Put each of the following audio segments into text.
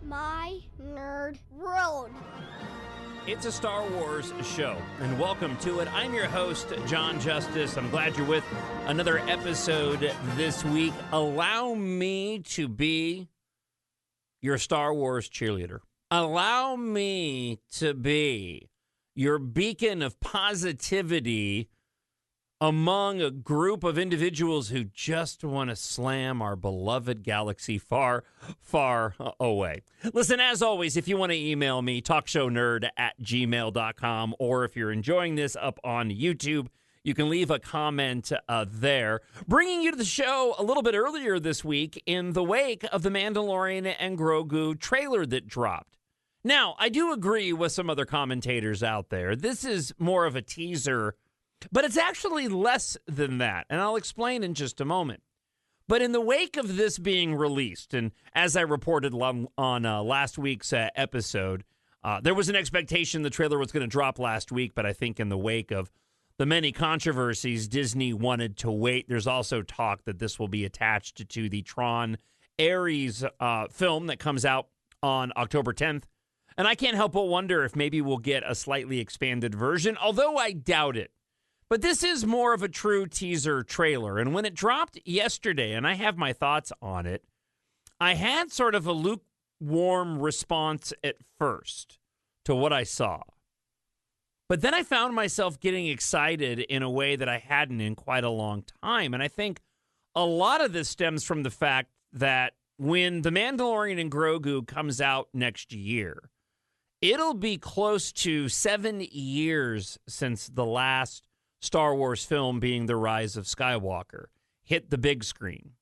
My Nerd World. It's a Star Wars show, and welcome to it. I'm your host, Jon Justice. I'm glad you're with another episode this week. Allow me to be your Star Wars cheerleader. Allow me to be your beacon of positivity among a group of individuals who just want to slam our beloved galaxy far, far away. Listen, as always, if you want to email me, talkshownerd@gmail.com, or if you're enjoying this up on YouTube, you can leave a comment there. Bringing you to the show a little bit earlier this week in the wake of the Mandalorian and Grogu trailer that dropped. Now, I do agree with some other commentators out there. This is more of a teaser, but it's actually less than that, and I'll explain in just a moment. But in the wake of this being released, and as I reported on last week's episode, there was an expectation the trailer was going to drop last week, but I think in the wake of the many controversies, Disney wanted to wait. There's also talk that this will be attached to the Tron Ares film that comes out on October 10th. And I can't help but wonder if maybe we'll get a slightly expanded version, although I doubt it. But this is more of a true teaser trailer. And when it dropped yesterday, and I have my thoughts on it, I had sort of a lukewarm response at first to what I saw. But then I found myself getting excited in a way that I hadn't in quite a long time. And I think a lot of this stems from the fact that when The Mandalorian and Grogu comes out next year, it'll be close to 7 years since the last Star Wars film, being The Rise of Skywalker, hit the big screen.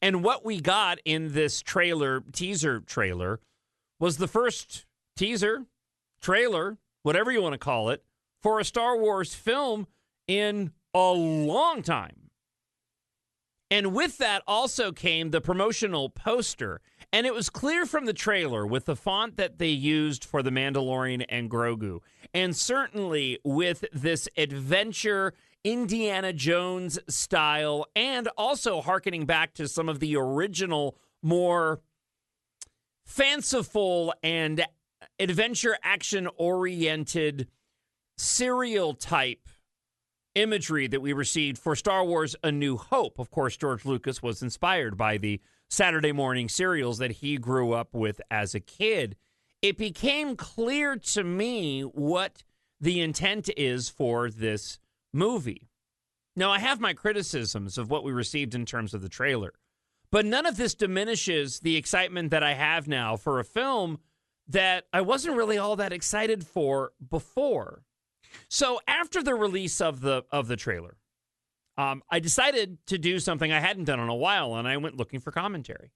And what we got in this teaser trailer, was the first teaser, trailer, whatever you want to call it, for a Star Wars film in a long time. And with that also came the promotional poster. And it was clear from the trailer with the font that they used for The Mandalorian and Grogu, and certainly with this adventure Indiana Jones style, and also hearkening back to some of the original, more fanciful and adventure action-oriented serial type imagery that we received for Star Wars A New Hope. Of course, George Lucas was inspired by the Saturday morning serials that he grew up with as a kid. It became clear to me what the intent is for this movie. Now, I have my criticisms of what we received in terms of the trailer, but none of this diminishes the excitement that I have now for a film that I wasn't really all that excited for before. So after the release of the trailer, I decided to do something I hadn't done in a while, and I went looking for commentary.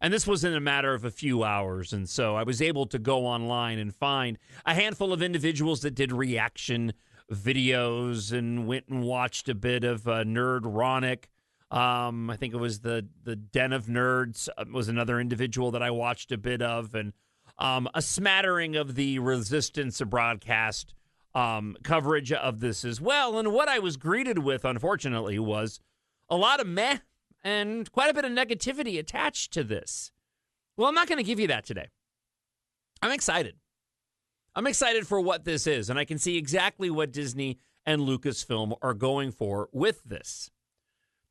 And this was in a matter of a few hours, and so I was able to go online and find a handful of individuals that did reaction videos and went and watched a bit of Nerdronic. I think it was the Den of Nerds was another individual that I watched a bit of, and a smattering of the Resistance broadcast coverage of this as well. And what I was greeted with, unfortunately, was a lot of meh and quite a bit of negativity attached to this. Well, I'm not going to give you that today. I'm excited. I'm excited for what this is, and I can see exactly what Disney and Lucasfilm are going for with this.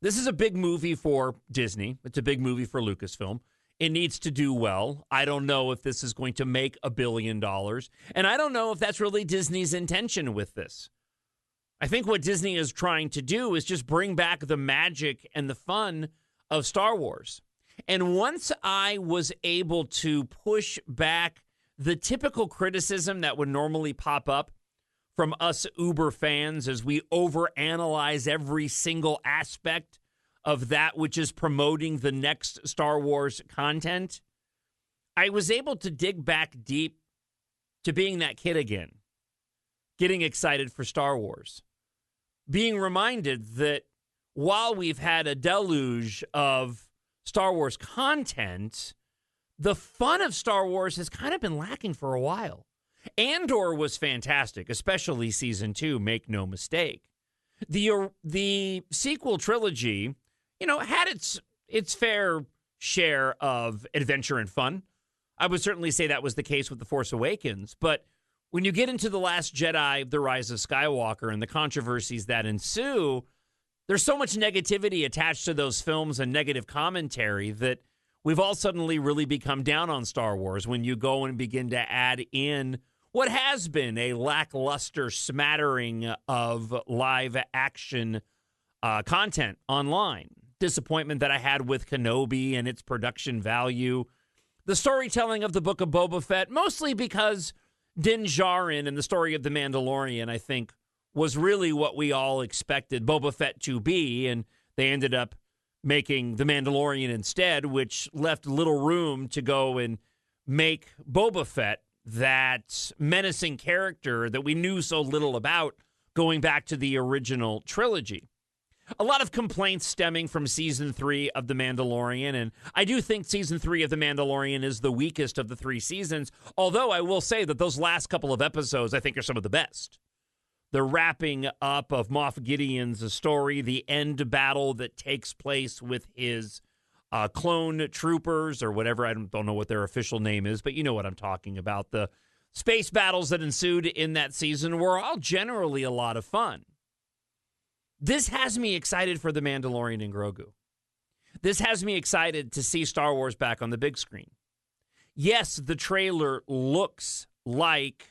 This is a big movie for Disney. It's a big movie for Lucasfilm. It needs to do well. I don't know if this is going to make $1 billion, and I don't know if that's really Disney's intention with this. I think what Disney is trying to do is just bring back the magic and the fun of Star Wars. And once I was able to push back the typical criticism that would normally pop up from us Uber fans as we overanalyze every single aspect of that which is promoting the next Star Wars content, I was able to dig back deep to being that kid again, getting excited for Star Wars, being reminded that while we've had a deluge of Star Wars content, the fun of Star Wars has kind of been lacking for a while. Andor was fantastic, especially season 2, make no mistake. The sequel trilogy, had its fair share of adventure and fun. I would certainly say that was the case with The Force Awakens. But when you get into The Last Jedi, The Rise of Skywalker, and the controversies that ensue, there's so much negativity attached to those films and negative commentary that we've all suddenly really become down on Star Wars when you go and begin to add in what has been a lackluster smattering of live action content online. Disappointment that I had with Kenobi and its production value. The storytelling of the Book of Boba Fett, mostly because Din Djarin and the story of The Mandalorian, I think, was really what we all expected Boba Fett to be, and they ended up making The Mandalorian instead, which left little room to go and make Boba Fett that menacing character that we knew so little about going back to the original trilogy. A lot of complaints stemming from Season 3 of The Mandalorian, and I do think Season 3 of The Mandalorian is the weakest of the 3 seasons, although I will say that those last couple of episodes I think are some of the best. The wrapping up of Moff Gideon's story, the end battle that takes place with his clone troopers, or whatever, I don't know what their official name is, but you know what I'm talking about. The space battles that ensued in that season were all generally a lot of fun. This has me excited for The Mandalorian and Grogu. This has me excited to see Star Wars back on the big screen. Yes, the trailer looks like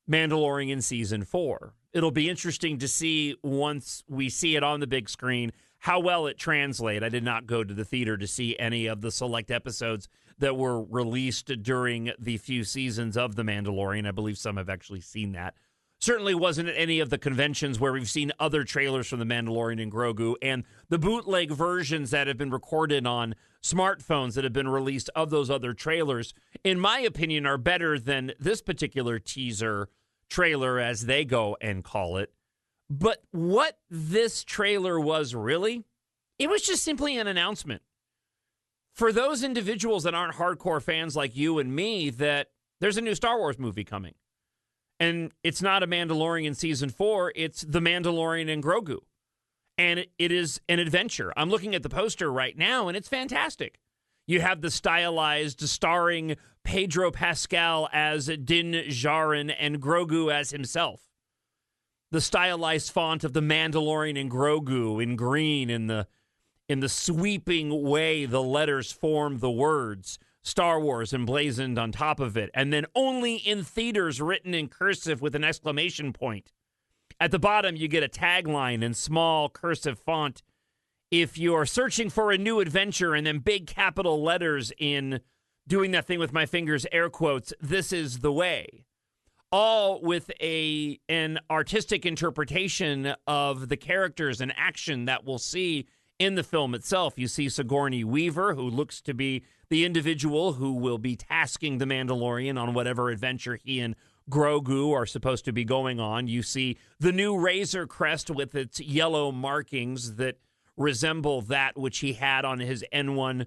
Mandalorian Season 4. It'll be interesting to see once we see it on the big screen how well it translates. I did not go to the theater to see any of the select episodes that were released during the few seasons of The Mandalorian. I believe some have actually seen that. Certainly wasn't at any of the conventions where we've seen other trailers from The Mandalorian and Grogu, and the bootleg versions that have been recorded on smartphones that have been released of those other trailers, in my opinion, are better than this particular teaser trailer, as they go and call it. But what this trailer was really, it was just simply an announcement. For those individuals that aren't hardcore fans like you and me, that there's a new Star Wars movie coming. And it's not a Mandalorian Season 4, it's The Mandalorian and Grogu. And it is an adventure. I'm looking at the poster right now, and it's fantastic. You have the stylized, starring Pedro Pascal as Din Djarin and Grogu as himself. The stylized font of The Mandalorian and Grogu in green, in the sweeping way the letters form the words. Star Wars emblazoned on top of it, and then only in theaters written in cursive with an exclamation point. At the bottom, you get a tagline in small cursive font. If you're searching for a new adventure, and then big capital letters in, doing that thing with my fingers, air quotes, this is the way. All with an artistic interpretation of the characters and action that we'll see in the film itself. You see Sigourney Weaver, who looks to be the individual who will be tasking the Mandalorian on whatever adventure he and Grogu are supposed to be going on. You see the new Razor Crest with its yellow markings that resemble that which he had on his N1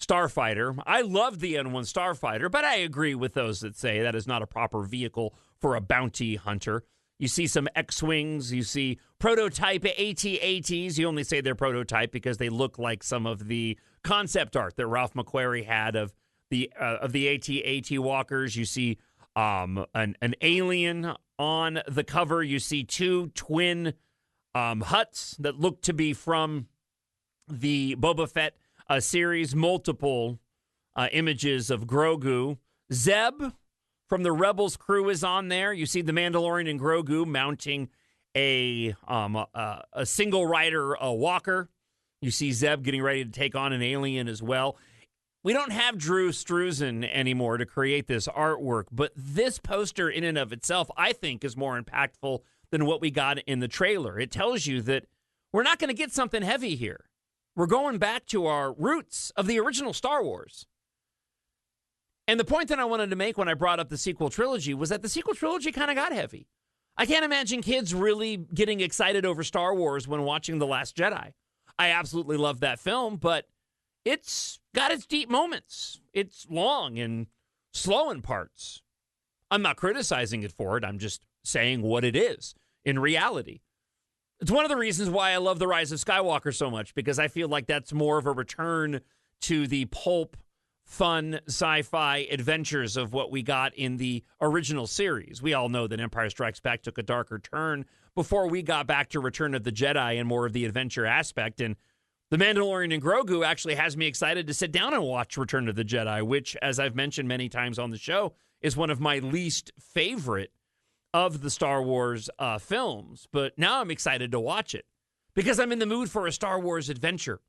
Starfighter. I love the N1 Starfighter, but I agree with those that say that is not a proper vehicle for a bounty hunter. You see some X-Wings. You see prototype AT-ATs. You only say they're prototype because they look like some of the concept art that Ralph McQuarrie had of the AT-AT walkers. You see an alien on the cover. You see two twin huts that look to be from the Boba Fett series. Multiple images of Grogu. Zeb from the Rebels crew is on there. You see the Mandalorian and Grogu mounting a single rider walker. You see Zeb getting ready to take on an alien as well. We don't have Drew Struzan anymore to create this artwork, but this poster in and of itself, I think, is more impactful than what we got in the trailer. It tells you that we're not going to get something heavy here. We're going back to our roots of the original Star Wars. And the point that I wanted to make when I brought up the sequel trilogy was that the sequel trilogy kind of got heavy. I can't imagine kids really getting excited over Star Wars when watching The Last Jedi. I absolutely love that film, but it's got its deep moments. It's long and slow in parts. I'm not criticizing it for it. I'm just saying what it is in reality. It's one of the reasons why I love The Rise of Skywalker so much, because I feel like that's more of a return to the pulp fun sci-fi adventures of what we got in the original series. We all know that Empire Strikes Back took a darker turn before we got back to Return of the Jedi and more of the adventure aspect. And The Mandalorian and Grogu actually has me excited to sit down and watch Return of the Jedi, which, as I've mentioned many times on the show, is one of my least favorite of the Star Wars films. But now I'm excited to watch it because I'm in the mood for a Star Wars adventure.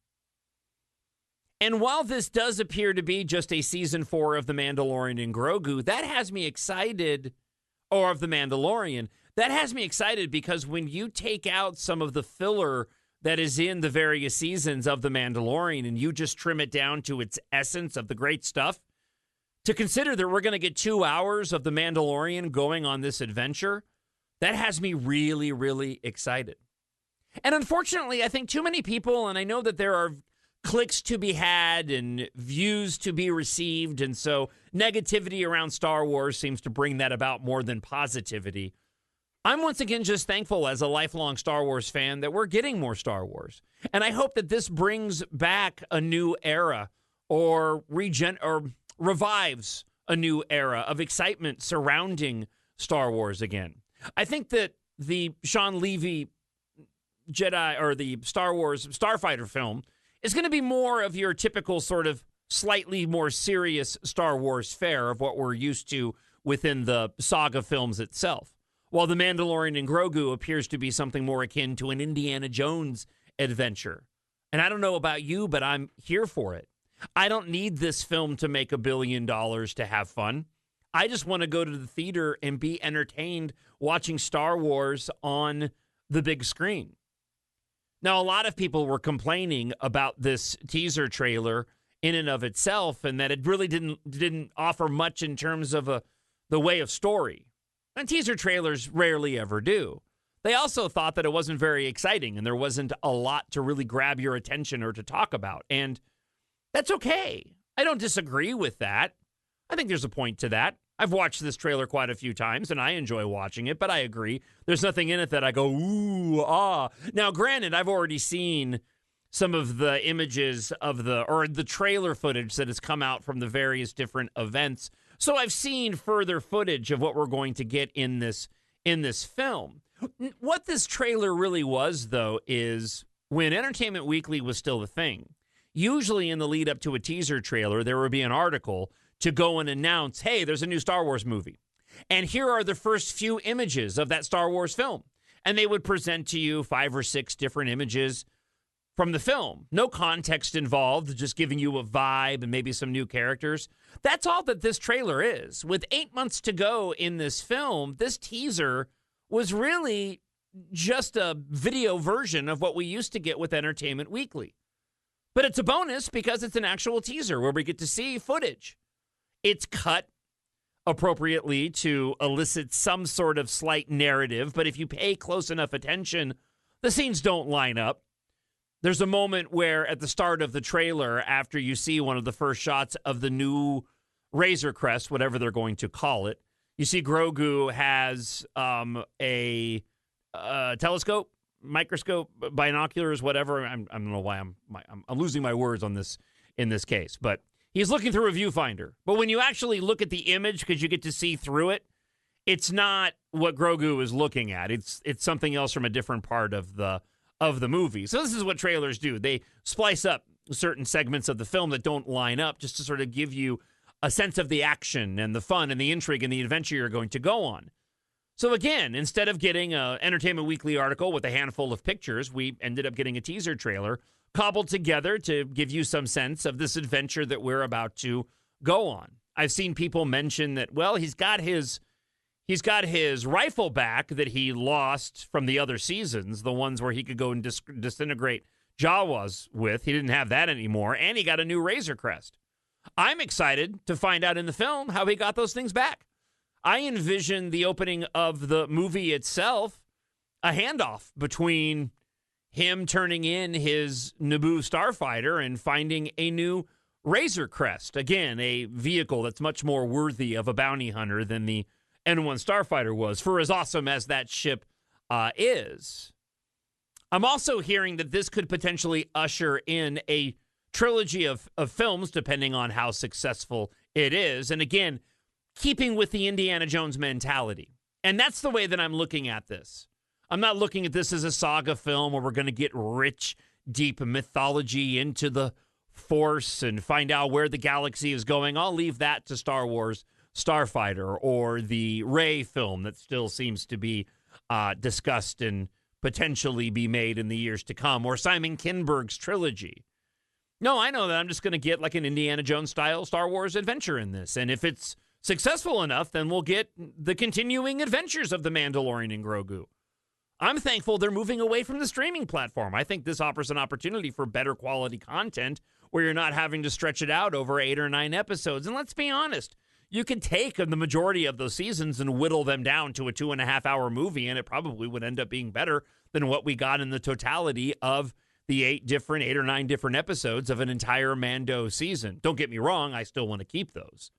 And while this does appear to be just a season 4 of The Mandalorian and Grogu, that has me excited, or of The Mandalorian, that has me excited because when you take out some of the filler that is in the various seasons of The Mandalorian and you just trim it down to its essence of the great stuff, to consider that we're going to get 2 hours of The Mandalorian going on this adventure, that has me really, really excited. And unfortunately, I think too many people, and I know that there are clicks to be had and views to be received, and so negativity around Star Wars seems to bring that about more than positivity. I'm once again just thankful as a lifelong Star Wars fan that we're getting more Star Wars. And I hope that this brings back a new era or revives a new era of excitement surrounding Star Wars again. I think that the Sean Levy Jedi or the Star Wars Starfighter film is going to be more of your typical sort of slightly more serious Star Wars fare of what we're used to within the saga films itself. While The Mandalorian and Grogu appears to be something more akin to an Indiana Jones adventure. And I don't know about you, but I'm here for it. I don't need this film to make $1 billion to have fun. I just want to go to the theater and be entertained watching Star Wars on the big screen. Now, a lot of people were complaining about this teaser trailer in and of itself, and that it really didn't offer much in terms of the way of story. And teaser trailers rarely ever do. They also thought that it wasn't very exciting, and there wasn't a lot to really grab your attention or to talk about. And that's okay. I don't disagree with that. I think there's a point to that. I've watched this trailer quite a few times, and I enjoy watching it, but I agree. There's nothing in it that I go, ooh, ah. Now, granted, I've already seen some of the images of the trailer footage that has come out from the various different events. So I've seen further footage of what we're going to get in this film. What this trailer really was, though, is when Entertainment Weekly was still a thing, usually in the lead up to a teaser trailer, there would be an article to go and announce, hey, there's a new Star Wars movie. And here are the first few images of that Star Wars film. And they would present to you 5 or 6 different images from the film. No context involved, just giving you a vibe and maybe some new characters. That's all that this trailer is. With 8 months to go in this film, this teaser was really just a video version of what we used to get with Entertainment Weekly. But it's a bonus because it's an actual teaser where we get to see footage. It's cut appropriately to elicit some sort of slight narrative, but if you pay close enough attention, the scenes don't line up. There's a moment where at the start of the trailer, after you see one of the first shots of the new Razor Crest, whatever they're going to call it, you see Grogu has a telescope, microscope, binoculars, whatever. I don't know why I'm losing my words on this in this case, but he's looking through a viewfinder. But when you actually look at the image, because you get to see through it, it's not what Grogu is looking at. It's something else from a different part of the movie. So this is what trailers do. They splice up certain segments of the film that don't line up just to sort of give you a sense of the action and the fun and the intrigue and the adventure you're going to go on. So again, instead of getting an Entertainment Weekly article with a handful of pictures, we ended up getting a teaser trailer cobbled together to give you some sense of this adventure that we're about to go on. I've seen people mention that, well, he's got his rifle back that he lost from the other seasons, the ones where he could go and disintegrate Jawas with. He didn't have that anymore, and he got a new Razor Crest. I'm excited to find out in the film how he got those things back. I envision the opening of the movie itself a handoff between him turning in his Naboo starfighter and finding a new Razor Crest. Again, a vehicle that's much more worthy of a bounty hunter than the N1 starfighter was, for as awesome as that ship is. I'm also hearing that this could potentially usher in a trilogy of films, depending on how successful it is. And again, keeping with the Indiana Jones mentality. And that's the way that I'm looking at this. I'm not looking at this as a saga film where we're going to get rich, deep mythology into the Force and find out where the galaxy is going. I'll leave that to Star Wars Starfighter or the Rey film that still seems to be discussed and potentially be made in the years to come, or Simon Kinberg's trilogy. No, I know that I'm just going to get like an Indiana Jones-style Star Wars adventure in this. And if it's successful enough, then we'll get the continuing adventures of the Mandalorian and Grogu. I'm thankful they're moving away from the streaming platform. I think this offers an opportunity for better quality content where you're not having to stretch it out over 8 or 9 episodes. And let's be honest, you can take the majority of those seasons and whittle them down to a 2.5-hour movie, and it probably would end up being better than what we got in the totality of the 8 or 9 different episodes of an entire Mando season. Don't get me wrong, I still want to keep those.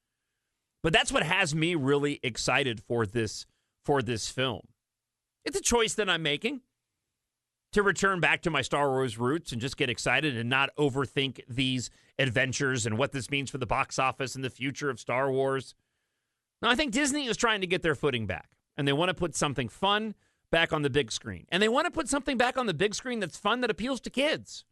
But that's what has me really excited for this film. It's a choice that I'm making to return back to my Star Wars roots and just get excited and not overthink these adventures and what this means for the box office and the future of Star Wars. Now, I think Disney is trying to get their footing back, and they want to put something fun back on the big screen. And they want to put something back on the big screen that's fun, that appeals to kids.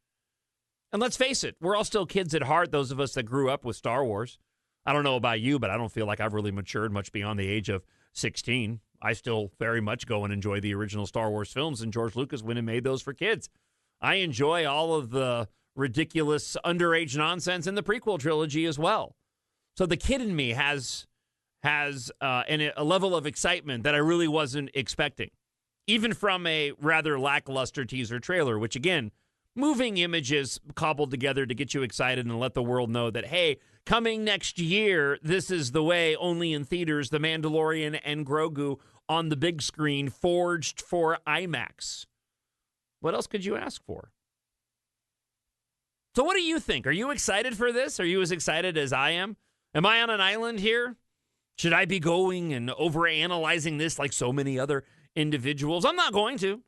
And let's face it, we're all still kids at heart, those of us that grew up with Star Wars. I don't know about you, but I don't feel like I've really matured much beyond the age of 16. I still very much go and enjoy the original Star Wars films, and George Lucas went and made those for kids. I enjoy all of the ridiculous underage nonsense in the prequel trilogy as well. So the kid in me has a level of excitement that I really wasn't expecting, even from a rather lackluster teaser trailer, which, again, moving images cobbled together to get you excited and let the world know that, hey, coming next year, this is the way, only in theaters, The Mandalorian and Grogu on the big screen, forged for IMAX. What else could you ask for? So what do you think? Are you excited for this? Are you as excited as I am? Am I on an island here? Should I be going and overanalyzing this like so many other individuals? I'm not going to.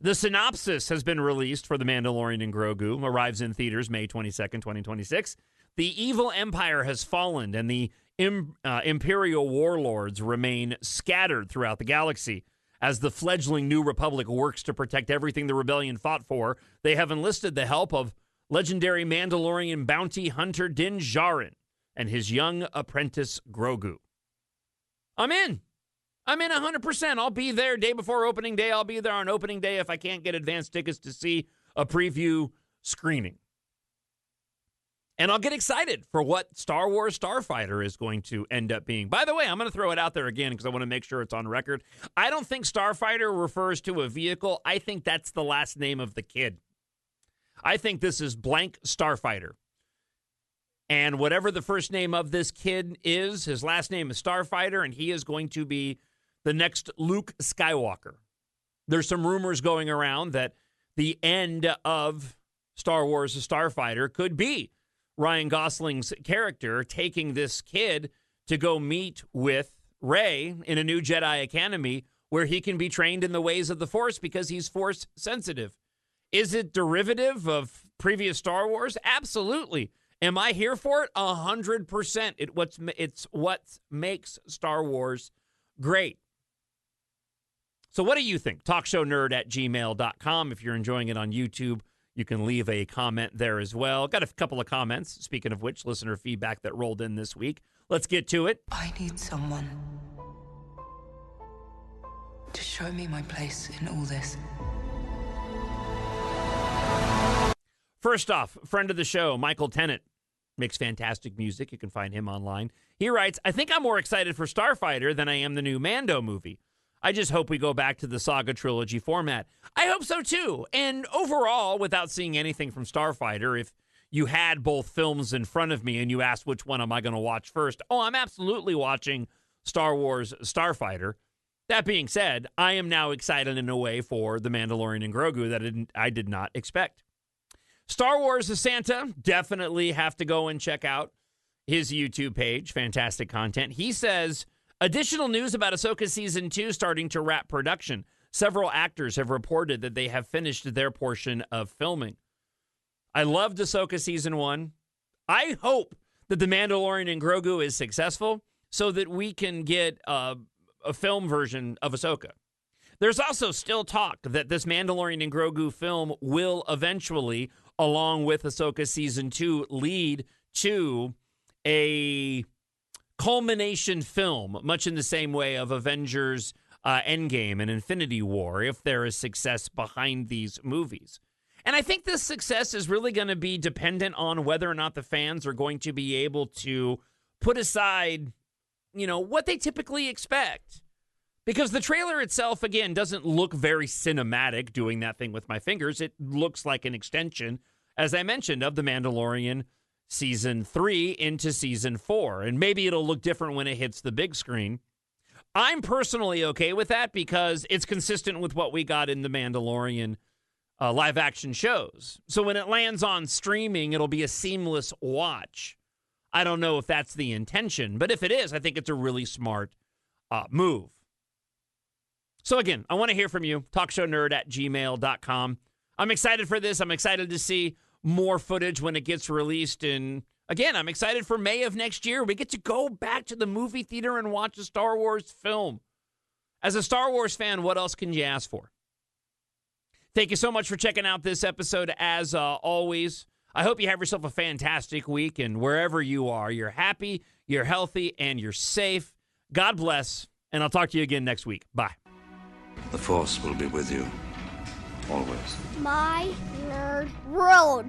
The synopsis has been released for The Mandalorian and Grogu, arrives in theaters May 22nd, 2026. The evil empire has fallen, and the Imperial warlords remain scattered throughout the galaxy. As the fledgling New Republic works to protect everything the rebellion fought for, they have enlisted the help of legendary Mandalorian bounty hunter Din Djarin and his young apprentice Grogu. I'm in 100%. I'll be there day before opening day. I'll be there on opening day if I can't get advance tickets to see a preview screening. And I'll get excited for what Star Wars Starfighter is going to end up being. By the way, I'm going to throw it out there again because I want to make sure it's on record. I don't think Starfighter refers to a vehicle. I think that's the last name of the kid. I think this is blank Starfighter. And whatever the first name of this kid is, his last name is Starfighter, and he is going to be the next Luke Skywalker. There's some rumors going around that the end of Star Wars Starfighter could be Ryan Gosling's character taking this kid to go meet with Rey in a new Jedi Academy where he can be trained in the ways of the Force because he's Force sensitive. Is it derivative of previous Star Wars? Absolutely. Am I here for it? 100%. It's what makes Star Wars great. So what do you think? TalkShowNerd@gmail.com. If you're enjoying it on YouTube, you can leave a comment there as well. Got a couple of comments, speaking of which, listener feedback that rolled in this week. Let's get to it. I need someone to show me my place in all this. First off, friend of the show, Michael Tennant, makes fantastic music. You can find him online. He writes, I think I'm more excited for Starfighter than I am the new Mando movie. I just hope we go back to the saga trilogy format. I hope so, too. And overall, without seeing anything from Starfighter, if you had both films in front of me and you asked which one am I going to watch first, I'm absolutely watching Star Wars Starfighter. That being said, I am now excited in a way for The Mandalorian and Grogu that I did not expect. Star Wars Santa, definitely have to go and check out his YouTube page. Fantastic content. He says, additional news about Ahsoka Season 2 starting to wrap production. Several actors have reported that they have finished their portion of filming. I loved Ahsoka Season 1. I hope that The Mandalorian and Grogu is successful so that we can get a film version of Ahsoka. There's also still talk that this Mandalorian and Grogu film will eventually, along with Ahsoka Season 2, lead to a culmination film, much in the same way of Avengers Endgame and Infinity War, if there is success behind these movies. And I think this success is really going to be dependent on whether or not the fans are going to be able to put aside, what they typically expect. Because the trailer itself, again, doesn't look very cinematic, doing that thing with my fingers. It looks like an extension, as I mentioned, of The Mandalorian Season 3 into Season 4. And maybe it'll look different when it hits the big screen. I'm personally okay with that because it's consistent with what we got in The Mandalorian live action shows. So when it lands on streaming, it'll be a seamless watch. I don't know if that's the intention, but if it is, I think it's a really smart move. So again, I want to hear from you. TalkShowNerd@gmail.com. I'm excited for this. I'm excited to see more footage when it gets released. And again, I'm excited for May of next year. We get to go back to the movie theater and watch a Star Wars film. As a Star Wars fan, what else can you ask for? Thank you so much for checking out this episode, as always. I hope you have yourself a fantastic week, and wherever you are, you're happy, you're healthy, and you're safe. God bless, and I'll talk to you again next week. Bye. The Force will be with you, always. My nerd world.